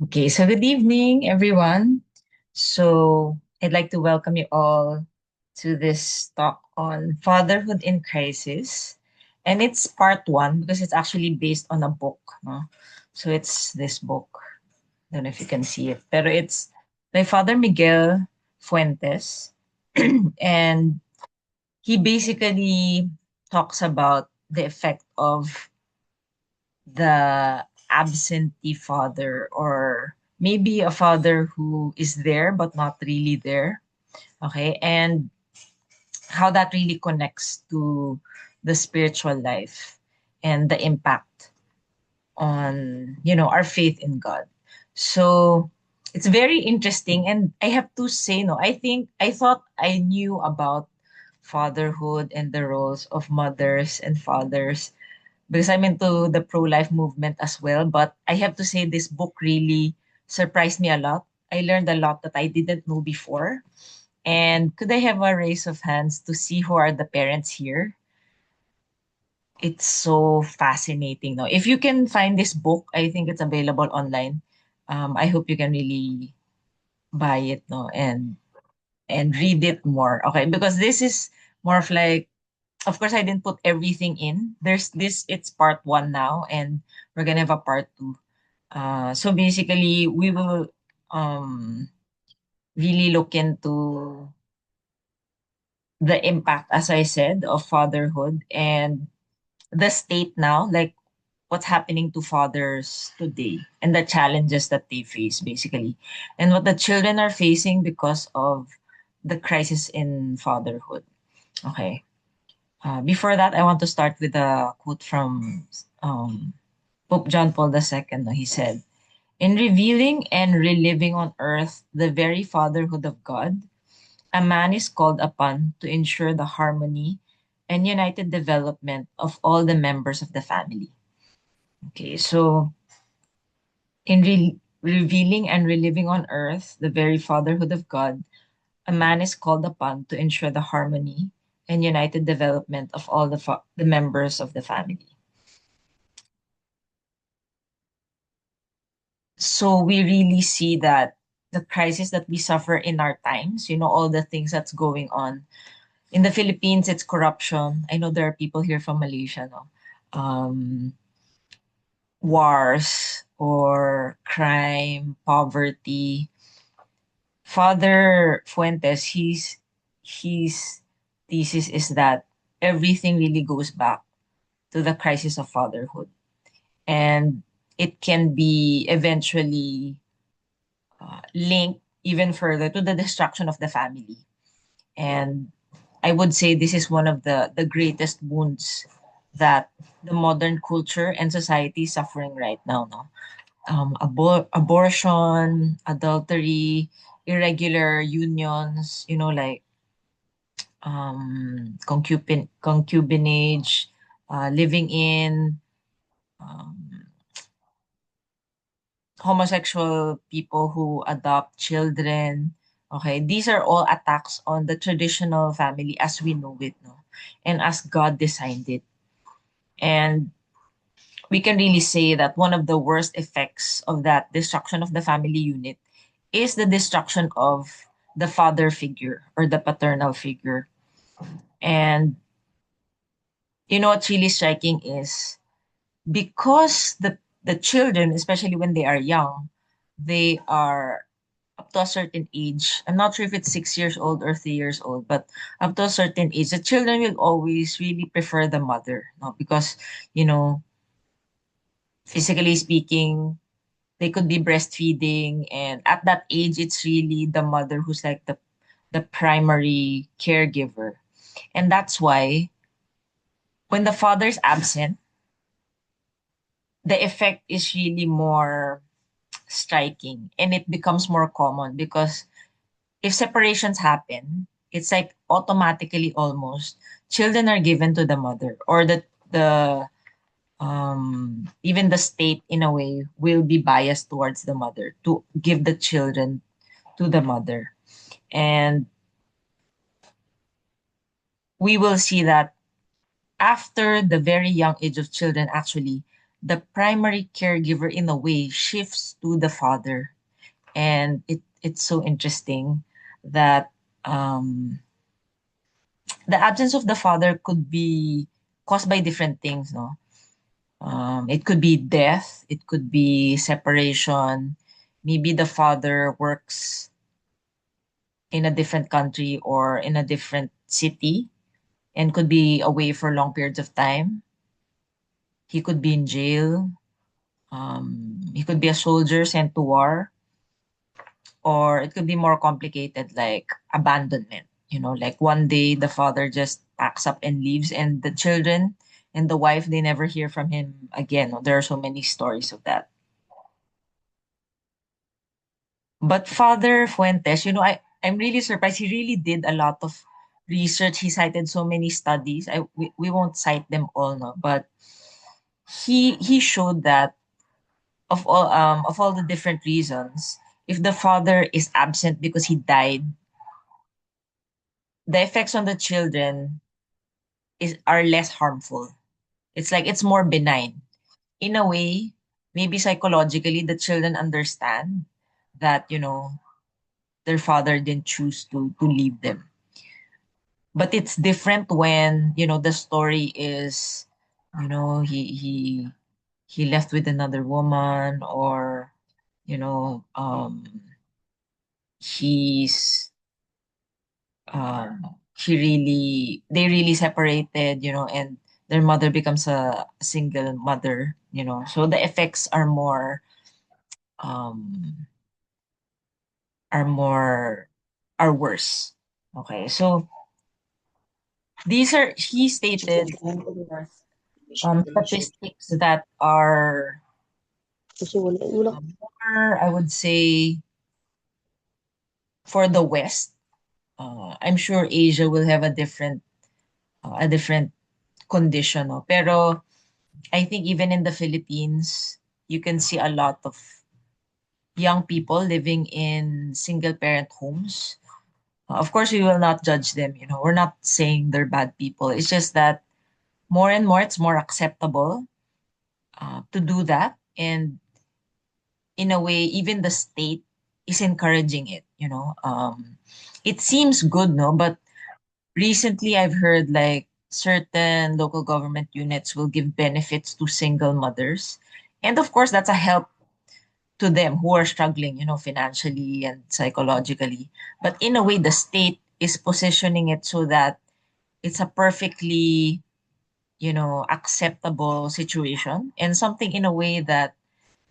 Okay, so good evening, everyone. So I'd like to welcome you all to this talk on fatherhood in crisis. And it's part one because it's actually based on a book. No? So it's this book. Don't know if you can see it. But it's by Father Miguel Fuentes. And he basically talks about the effect of the absentee father, or maybe a father who is there but not really there. Okay, and how that really connects to the spiritual life and the impact on our faith in God. So it's very interesting, and I have to say, no, I thought I knew about fatherhood and the roles of mothers and fathers because I'm into the pro-life movement as well. But I have to say this book really surprised me a lot. I learned a lot that I didn't know before. And could I have a raise of hands to see who are the parents here? It's so fascinating. No, if you can find this book, I think it's available online. I hope you can really buy it, no, and read it more. Okay, because this is more of like, of course, I didn't put everything in. There's this. It's part one now, and we're gonna have a part two. So basically, we will um really look into the impact, as I said, of fatherhood and the state now, like what's happening to fathers today and the challenges that they face, basically, and what the children are facing because of the crisis in fatherhood. Okay. Before that, I want to start with a quote from Pope John Paul II. He said, "In revealing and reliving on earth the very fatherhood of God, a man is called upon to ensure the harmony and united development of all the members of the family." Okay, so in revealing and reliving on earth the very fatherhood of God, a man is called upon to ensure the harmony and united development of all the members of the family. So we really see that the crisis that we suffer in our times, all the things that's going on. In the Philippines, it's corruption. I know there are people here from Malaysia, no? Um, Wars or crime, poverty. Father Fuentes, his thesis is that everything really goes back to the crisis of fatherhood. And it can be eventually linked even further to the destruction of the family. And I would say this is one of the greatest wounds that the modern culture and society is suffering right now. No, abortion, adultery, irregular unions. Like concubinage, living in. Um, Homosexual people who adopt children. Okay, these are all attacks on the traditional family as we know it, no, and as God designed it. And we can really say that one of the worst effects of that destruction of the family unit is the destruction of the father figure or the paternal figure. And what's really striking is because the children, especially when they are young, they are up to a certain age. I'm not sure if it's 6 years old or 3 years old, but up to a certain age, the children will always really prefer the mother, no? Because, you know, physically speaking, they could be breastfeeding, and at that age, it's really the mother who's like the primary caregiver. And that's why when the father's absent, the effect is really more striking and it becomes more common because if separations happen, it's like automatically almost children are given to the mother, or the even the state in a way will be biased towards the mother to give the children to the mother. And we will see that after the very young age of children, actually, the primary caregiver in a way shifts to the father. And it's so interesting that um, the absence of the father could be caused by different things, no? It could be death, it could be separation. Maybe the father works in a different country or in a different city and could be away for long periods of time. He could be in jail. He could be a soldier sent to war, or it could be more complicated, like abandonment. Like one day the father just packs up and leaves, and the children and the wife, they never hear from him again. There are so many stories of that. But Father Fuentes, I'm really surprised. He really did a lot of research. He cited so many studies. We won't cite them all, no, but he showed that of all the different reasons, if the father is absent because he died, the effects on the children is are less harmful. It's like it's more benign. In a way, maybe psychologically the children understand that, their father didn't choose to leave them. But it's different when, the story is, he left with another woman, or, you know, he's they really separated, and their mother becomes a single mother, so the effects um are more are worse. Okay, so these are he stated statistics that are more, I would say, for the West. I'm sure Asia will have a different condition, no? Pero I think even in the Philippines, you can see a lot of young people living in single parent homes. Of course, we will not judge them. We're not saying they're bad people. It's just that more and more, it's more acceptable to do that. And in a way, even the state is encouraging it. It seems good, no? But recently, I've heard like certain local government units will give benefits to single mothers. And of course, that's a help to them who are struggling, financially and psychologically. But in a way, the state is positioning it so that it's a perfectly, acceptable situation, and something in a way that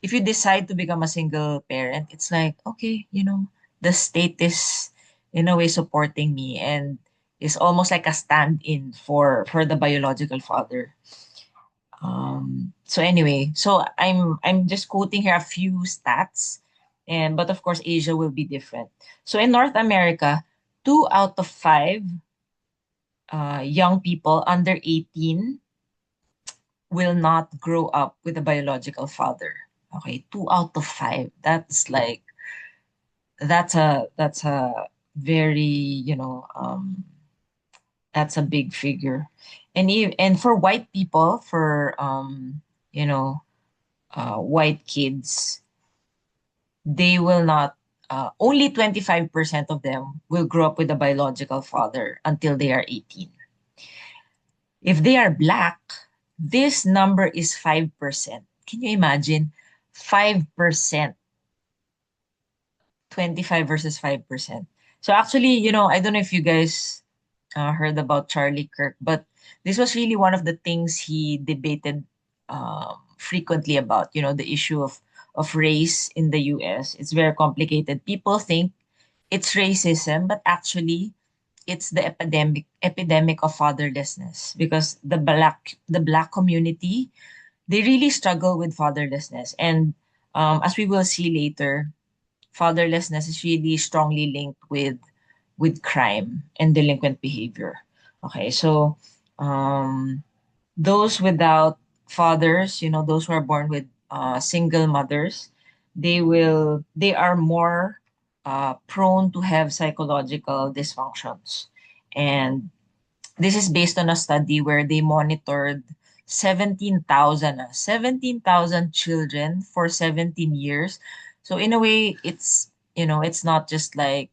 if you decide to become a single parent, it's like, okay, the state is in a way supporting me and is almost like a stand-in for the biological father. So anyway, so I'm just quoting here a few stats, and but of course Asia will be different. So in North America, 2 out of 5 young people under 18 will not grow up with a biological father. Okay, 2 out of 5. That's a very, that's a big figure. And for white people, for you know white kids, they will not, only 25% of them will grow up with a biological father until they are 18. If they are black, this number is 5%. Can you imagine? 5%, 25 versus 5%. So actually, I don't know if you guys heard about Charlie Kirk, but this was really one of the things he debated frequently about, the issue of race in the US. It's very complicated. People think it's racism, but actually it's the epidemic of fatherlessness, because the black community, they really struggle with fatherlessness. And as we will see later, fatherlessness is really strongly linked with crime and delinquent behavior. Okay, so um, those without fathers, those who are born with single mothers, they are more prone to have psychological dysfunctions. And this is based on a study where they monitored 17,000, 17,000 children for 17 years. So in a way, it's not just like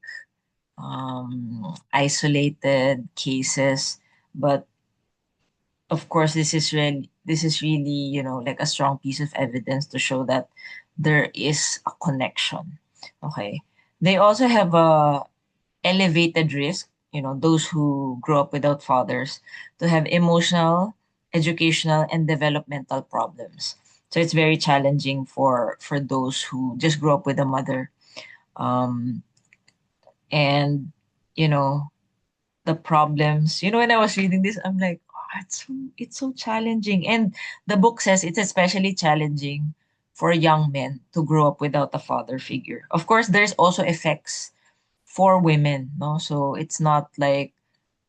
isolated cases, but of course, this is really, like a strong piece of evidence to show that there is a connection. Okay. They also have a elevated risk, those who grow up without fathers, to have emotional, educational, and developmental problems. So it's very challenging for those who just grew up with a mother. Um, and you know, the problems. When I was reading this, I'm like, oh, it's so challenging. And the book says it's especially challenging for young men to grow up without a father figure. Of course, there's also effects for women, no? So it's not like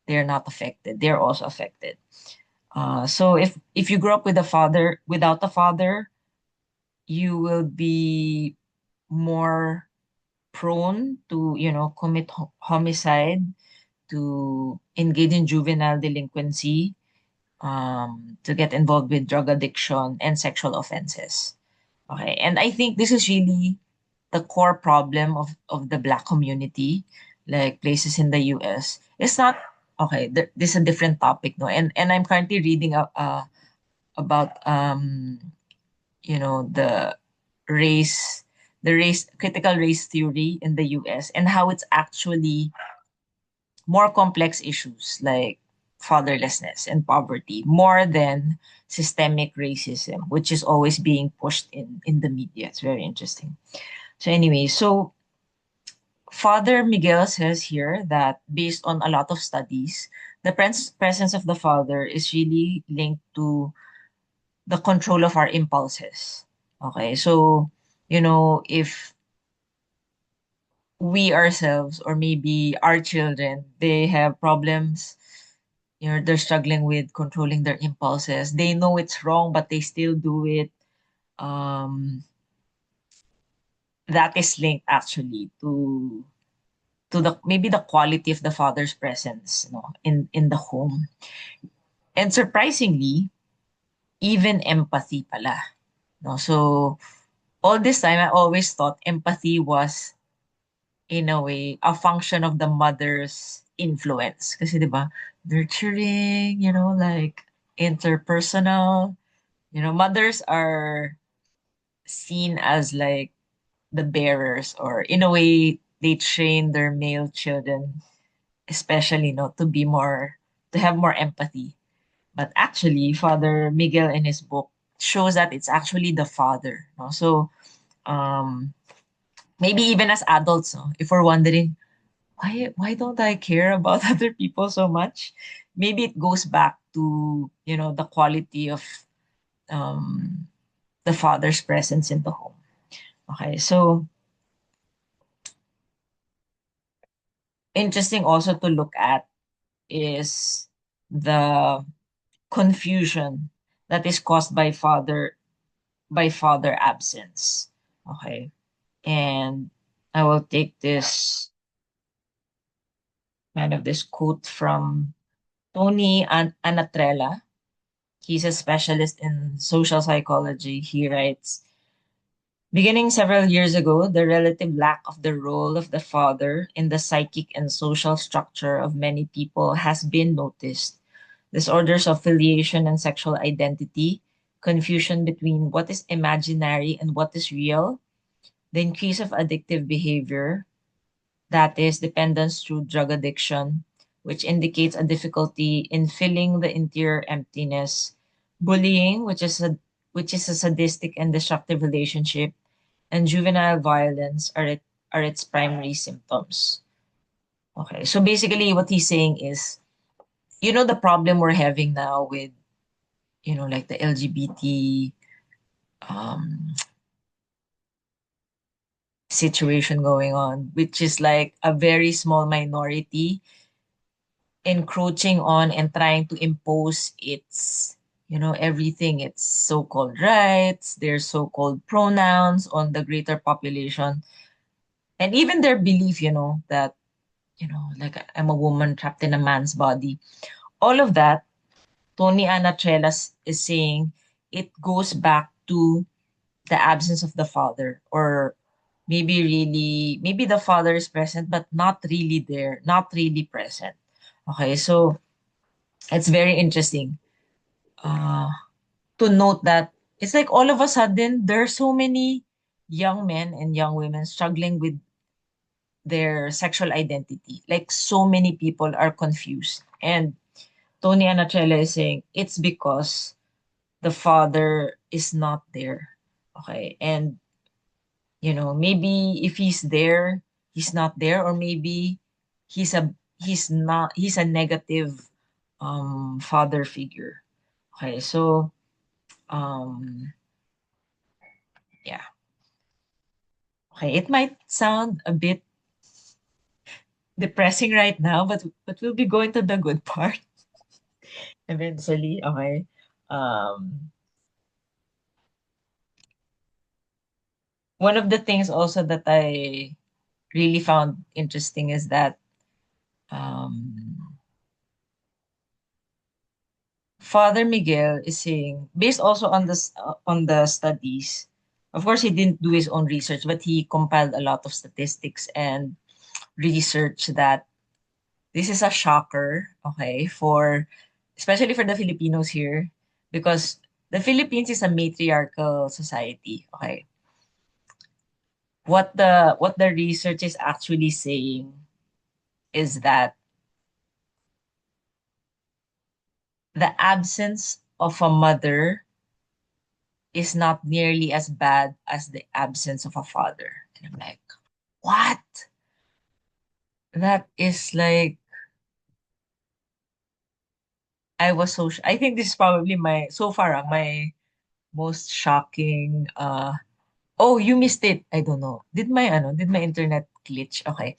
they're not affected. They're also affected. So if you grow up without a father, you will be more prone to, commit homicide, to engage in juvenile delinquency, to get involved with drug addiction and sexual offenses. Okay. And I think this is really the core problem of the Black community, like places in the US. It's not, okay, this is a different topic, no? And I'm currently reading about, the race, critical race theory in the US and how it's actually more complex issues like fatherlessness and poverty more than systemic racism, which is always being pushed in the media. It's very interesting. So anyway, so Father Miguel says here that based on a lot of studies, the presence of the father is really linked to the control of our impulses. Okay, so if we ourselves or maybe our children, they have problems, they're struggling with controlling their impulses. They know it's wrong, but they still do it. Um, that is linked actually to the maybe the quality of the father's presence, in the home. And surprisingly, even empathy pala. No? So all this time, I always thought empathy was, in a way, a function of the mother's influence. Kasi, di ba, nurturing, like interpersonal. Mothers are seen as like the bearers, or in a way, they train their male children, especially, to have more empathy. But actually, Father Miguel in his book shows that it's actually the father. No? So, um, maybe even as adults, no, if we're wondering, why don't I care about other people so much? Maybe it goes back to, the quality of um, the father's presence in the home. Okay, so interesting also to look at is the confusion that is caused by father absence. Okay, and I will take this quote from Tony Anatrella. He's a specialist in social psychology. He writes, beginning several years ago, the relative lack of the role of the father in the psychic and social structure of many people has been noticed. Disorders of filiation and sexual identity, confusion between what is imaginary and what is real, the increase of addictive behavior, that is, dependence through drug addiction, which indicates a difficulty in filling the interior emptiness, bullying, which is a sadistic and destructive relationship, and juvenile violence are its primary symptoms. Okay, so basically, what he's saying is, the problem we're having now with, like the LGBT um, situation going on, which is like a very small minority encroaching on and trying to impose everything, its so-called rights, their so-called pronouns on the greater population, and even their belief, that, like I'm a woman trapped in a man's body. All of that Tony Anatrelas is saying it goes back to the absence of the father, or maybe the father is present but not really there, not really present. Okay, so it's very interesting uh, to note that it's like all of a sudden there are so many young men and young women struggling with their sexual identity. Like so many people are confused. And Tony Anacella is saying it's because the father is not there. Okay. And, maybe if he's there, he's not there, or maybe he's a he's a negative father figure. Okay. So um yeah. Okay. It might sound a bit depressing right now, but we'll be going to the good part eventually. Okay. Um One of the things also that I really found interesting is that um, Father Miguel is saying, based also on the studies. Of course, he didn't do his own research, but he compiled a lot of statistics and research that this is a shocker, okay, for especially for the Filipinos here, because the Philippines is a matriarchal society, okay. What the research is actually saying is that the absence of a mother is not nearly as bad as the absence of a father. And I'm like, what? That is like, I think this is probably so far, my most shocking, oh, you missed it. I don't know. Did my internet glitch? Okay.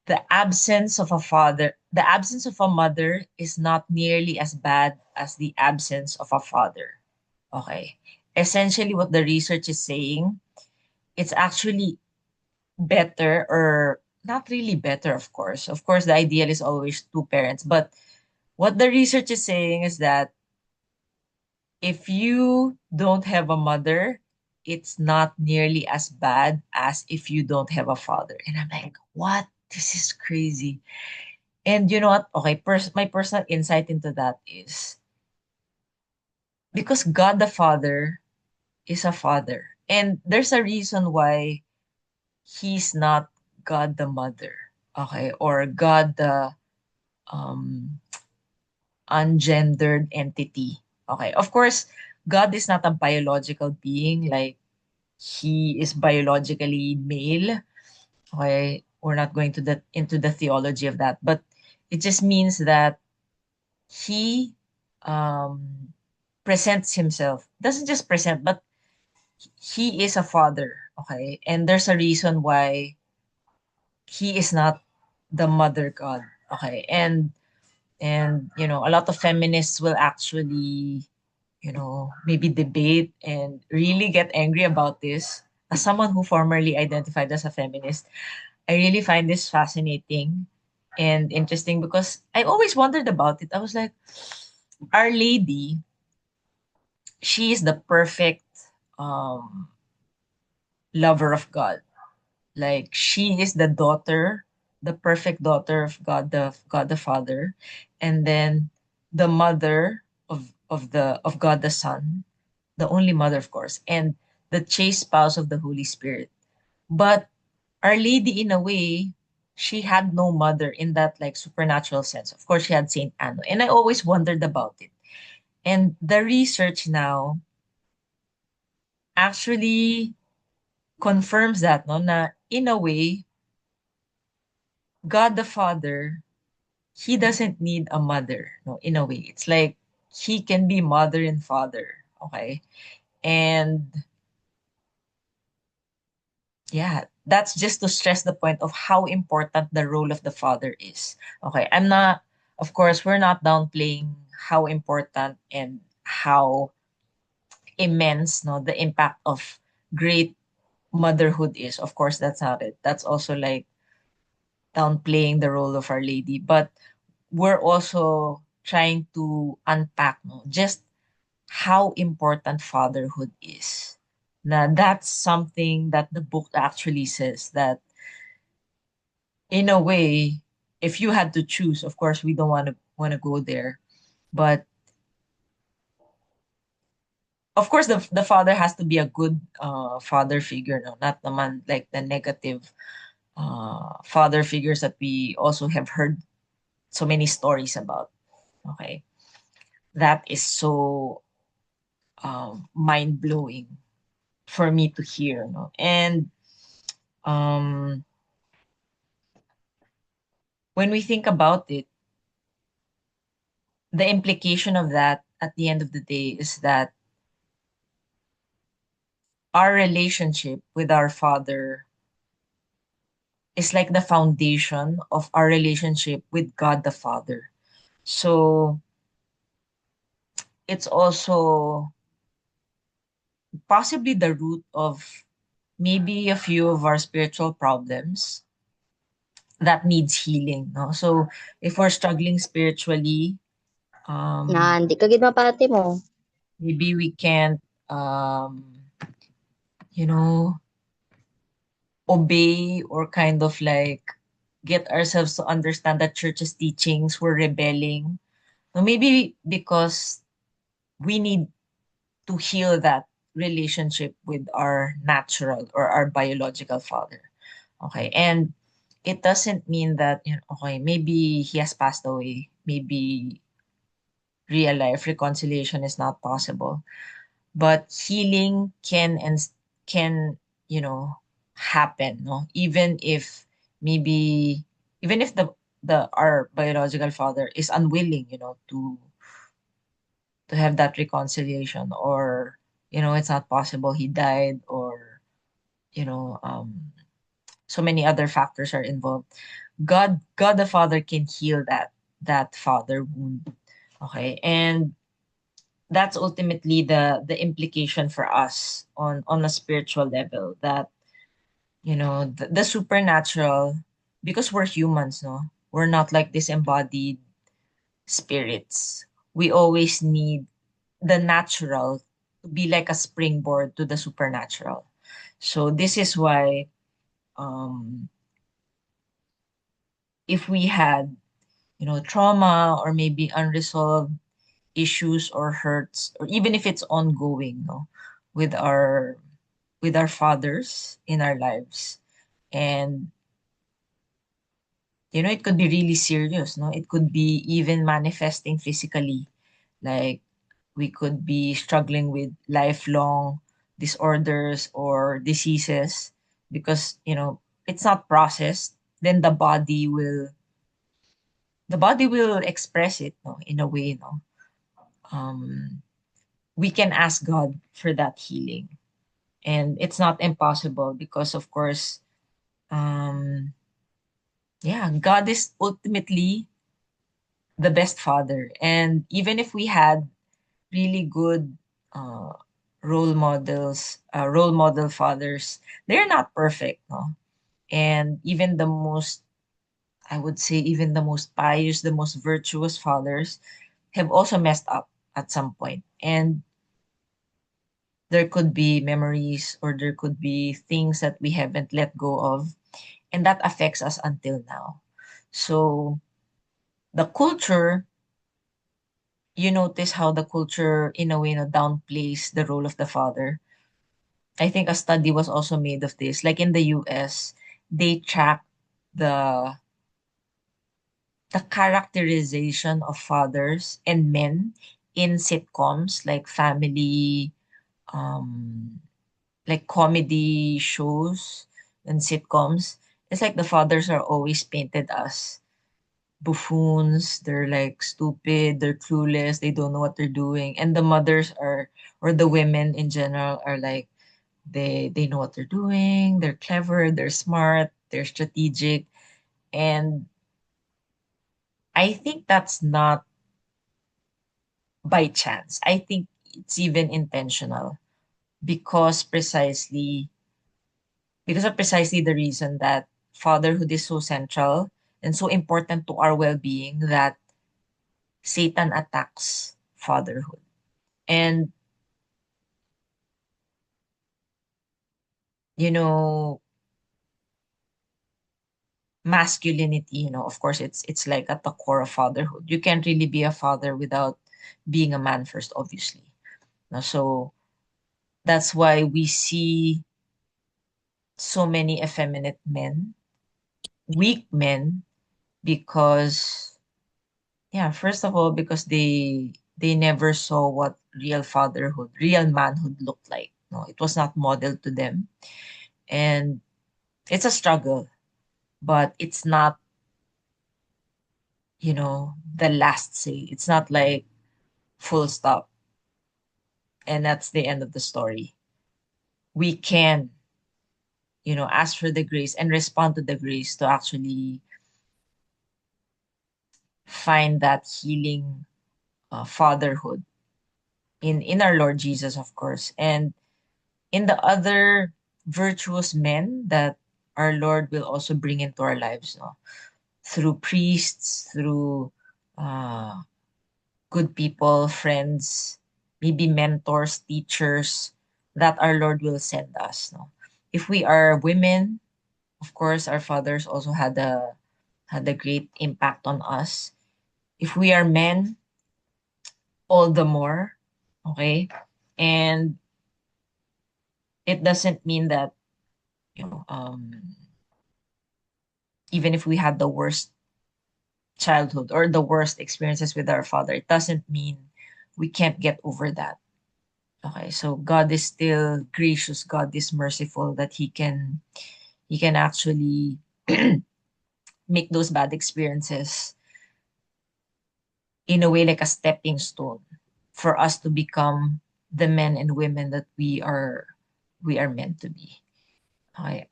The absence of a mother is not nearly as bad as the absence of a father. Okay. Essentially, what the research is saying, it's actually better, or not really better, of course. Of course, the ideal is always two parents. But what the research is saying is that if you don't have a mother, it's not nearly as bad as if you don't have a father. And I'm like, what? This is crazy. And you know what? Okay, my personal insight into that is because God the Father is a father. And there's a reason why he's not God the Mother, okay, or God the um, ungendered entity. Okay, of course, God is not a biological being, like he is biologically male. Okay, we're not going to into the theology of that, but it just means that he um, presents himself. Doesn't just present, but he is a father. Okay, and there's a reason why he is not the mother God. Okay, and a lot of feminists will actually maybe debate and really get angry about this. As someone who formerly identified as a feminist, I really find this fascinating and interesting because I always wondered about it. I was like, Our Lady, she is the perfect um lover of God. Like she is the daughter, the perfect daughter of God the Father, and then the mother of God the Son, the only mother, of course, and the chaste spouse of the Holy Spirit. But Our Lady, in a way, she had no mother in that like supernatural sense. Of course, she had Saint Anno, and I always wondered about it. And the research now actually confirms that, no, na in a way, God the Father, he doesn't need a mother, no, in a way. It's like he can be mother and father, okay? And yeah, that's just to stress the point of how important the role of the father is. Okay, of course, we're not downplaying how important and how immense, no, the impact of great motherhood is. Of course, that's not it. That's also like downplaying the role of Our Lady. But we're also trying to unpack, no, just how important fatherhood is. Now, that's something that the book actually says that, in a way, if you had to choose, of course, we don't want to go there, but of course, the father has to be a good father figure, no, not naman like the negative father figures that we also have heard so many stories about. Okay, that is so mind blowing for me to hear, no, and um when we think about it, the implication of that at the end of the day is that our relationship with our father is like the foundation of our relationship with God the Father. So it's also possibly the root of maybe a few of our spiritual problems that needs healing. No? So if we're struggling spiritually, Na um, hindi ka gid mapati mo. maybe we can't, um, you know, obey or kind of like get ourselves to understand that church's teachings were rebelling. No, maybe because we need to heal that relationship with our natural or our biological father. Okay. And it doesn't mean that, okay, maybe he has passed away. Maybe real life reconciliation is not possible. But healing can, happen, no? Even if maybe, even if the our biological father is unwilling, to have that reconciliation, or it's not possible, he died, or you know um so many other factors are involved. God the Father can heal that father wound. Okay, and that's ultimately the implication for us on a spiritual level, that the supernatural, because we're humans, no, we're not like disembodied spirits. We always need the natural to be like a springboard to the supernatural. So this is why, um, if we had, trauma, or maybe unresolved issues or hurts, or even if it's ongoing, no, with our with our fathers in our lives, and it could be really serious, no, it could be even manifesting physically, like we could be struggling with lifelong disorders or diseases, because it's not processed, then the body will express it, no, in a way, no. um we can ask God for that healing, and it's not impossible, because of course, um yeah, God is ultimately the best father. And even if we had really good uh, role model fathers, they're not perfect, no? And even the most, I would say, even the most pious, the most virtuous fathers have also messed up at some point. And there could be memories, or there could be things that we haven't let go of, and that affects us until now. So the culture, you notice how the culture, in a way, downplays the role of the father. I think a study was also made of this. Like in the US, they track the the characterization of fathers and men in sitcoms, like family, um, like comedy shows and sitcoms. It's like the fathers are always painted as buffoons. They're like stupid, they're clueless, they don't know what they're doing. And the mothers are, or the women in general, are like, they know what they're doing, they're clever, they're smart, they're strategic. And I think that's not by chance. I think it's even intentional, because precisely the reason that fatherhood is so central and so important to our well-being, that Satan attacks fatherhood. And, you know, masculinity, of course, it's like at the core of fatherhood. You can't really be a father without being a man first, obviously. No, so that's why we see so many effeminate men, weak men, because yeah, first of all, because they never saw what real fatherhood, real manhood looked like. No, it was not modeled to them. And it's a struggle, but it's not, the last say. It's not like full stop and that's the end of the story. We can, ask for the grace and respond to the grace to actually find that healing fatherhood in our Lord Jesus, of course, and in the other virtuous men that our Lord will also bring into our lives, no? Through priests, through uh, good people, friends, maybe mentors, teachers that our Lord will send us. No? If we are women, of course, our fathers also had a great impact on us. If we are men, all the more. Okay, and it doesn't mean that you know um, even if we had the worst childhood or the worst experiences with our father, it doesn't mean we can't get over that. Okay, so God is still gracious. God is merciful that He can actually make those bad experiences in a way like a stepping stone for us to become the men and women that we are meant to be. Okay.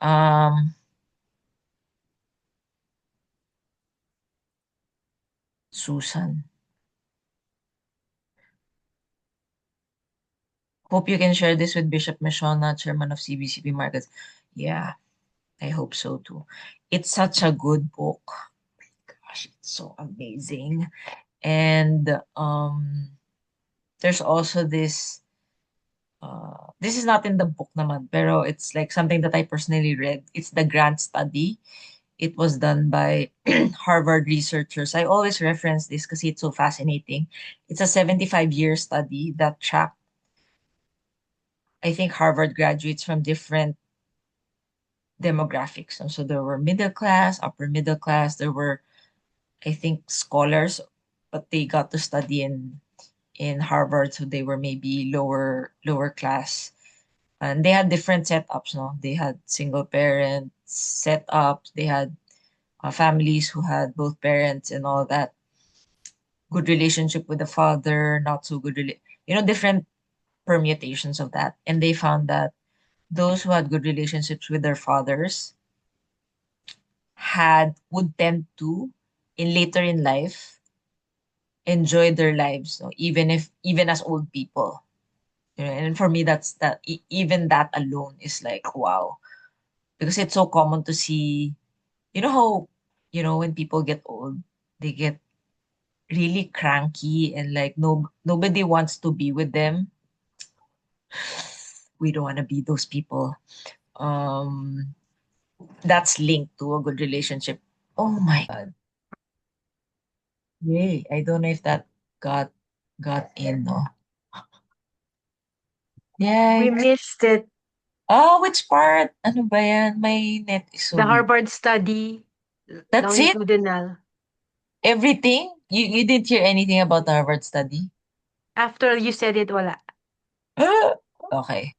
Susan. Hope you can share this with Bishop Meshona, Chairman of CBCP Markets. Yeah, I hope so too. It's such a good book. Gosh, it's so amazing. And there's also this is not in the book naman, pero it's like something that I personally read. It's the Grant Study. It was done by Harvard researchers. I always reference this because it's so fascinating. It's a 75-year study that tracked, I think, Harvard graduates from different demographics. So there were middle class, upper middle class. There were, I think, scholars, but they got to study in Harvard, so they were maybe lower class. And they had different setups, no? They had single parent setups. They had families who had both parents and all that. Good relationship with the father, not so good, different permutations of that. And they found that those who had good relationships with their fathers would tend to, in later in life, enjoy their lives, no? Even as old people. And for me, that's even that alone is like wow, because it's so common to see. How when people get old, they get really cranky and like nobody wants to be with them. We don't want to be those people. Um, that's linked to a good relationship. Oh my god. Yay. I don't know if that got in, no. We Yay. missed it. Oh, which part? Ano ba yan? My net is so The weak. Harvard study, That's it? longitudinal. Everything? You didn't hear anything about the Harvard study? After you said it, wala. Okay.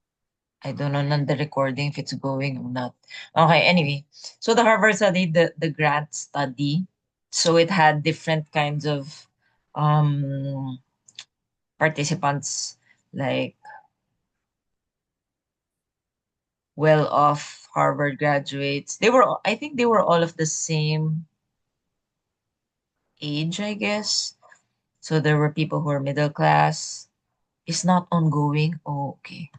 I don't know on the recording if it's going or not. Okay, anyway. So the Harvard study, the grant study, so it had different kinds of um participants, like well-off Harvard graduates. I think they were all of the same age, I guess. So there were people who were middle class. It's not ongoing. Oh, okay.